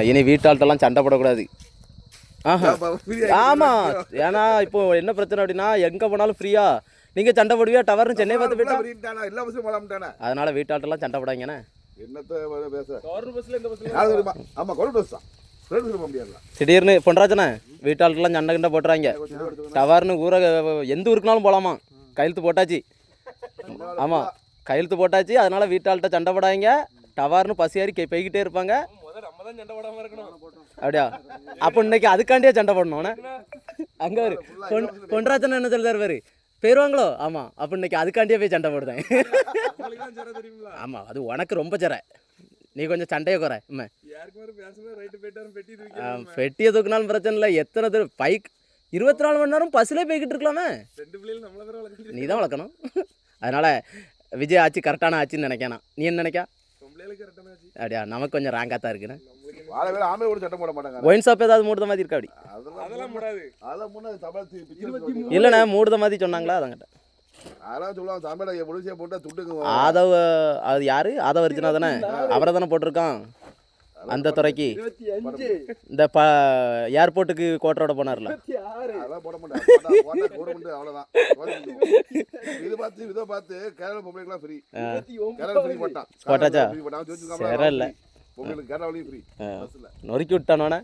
இனி வீட்டாள்கிட்டலாம் சண்டை போடக்கூடாது. ஆமாம், ஏன்னா இப்போ என்ன பிரச்சனை அப்படின்னா எங்கே போனாலும் ஃப்ரீயா நீங்கள் சண்டை போடுவியா டவர்னு சென்னை பார்த்து போயிட்டா. அதனால வீட்டாள்கிட்டலாம் சண்டை போடாங்கண்ணே. திடீர்னு பொன்ராஜண்ணே வீட்டாள்கிட்டலாம் சண்டை கிண்டை போட்டுறாங்க. டவர்னு ஊரை எந்த ஊருக்குனாலும் போகலாமா, கையெழுத்து போட்டாச்சு. ஆமாம், கையெழுத்து போட்டாச்சு. அதனால வீட்டாள்கிட்ட சண்டை போடாங்க. டவர்னு பசியாரி போய்கிட்டே இருப்பாங்க. அப்படியா? அப்போ இன்னைக்கு அதுக்காண்டியே சண்டை போடணும். அங்கே ஒரு பொன்ராஜன் என்ன சொல்றாரு பாரு, போயிடுவாங்களோ. ஆமாம், அப்போ இன்னைக்கு அதுக்காண்டியே போய் சண்டை போடுதேன். ஆமாம், அது உனக்கு ரொம்ப சரை, நீ கொஞ்சம் சண்டையை குறை. பெட்டியை தூக்கினாலும் பிரச்சனை இல்லை. எத்தனை தடவை பைக் 24 மணி நேரம் பஸ்ஸிலே போய்கிட்டு இருக்கலாமே. நீ தான் வளர்க்கணும். அதனால விஜய் ஆச்சு கரெக்டான ஆச்சுன்னு நினைக்கானா. நீ என்ன நினைக்கா? அப்படியா? நமக்கு கொஞ்சம் ராங்காக தான் இருக்குண்ணே. ஒயின் ஷாப் ஏதாவது மூடுத மாதிரி இருக்கா? அப்படி இல்லைண்ணே, மூடுத மாதிரி சொன்னாங்களா? அதங்கிட்ட ஆதவ், அது யாரு? ஆதவ் அர்ஜுனா தானே, அவரை தானே போட்டிருக்கான் அந்த துறைக்கு. இந்த ஏர்போர்ட்டுக்கு கோட்டரோட போனார்ல. போட்டாச்சா? சரி, இல்லை நொறுக்கி விட்டானோண்ணே.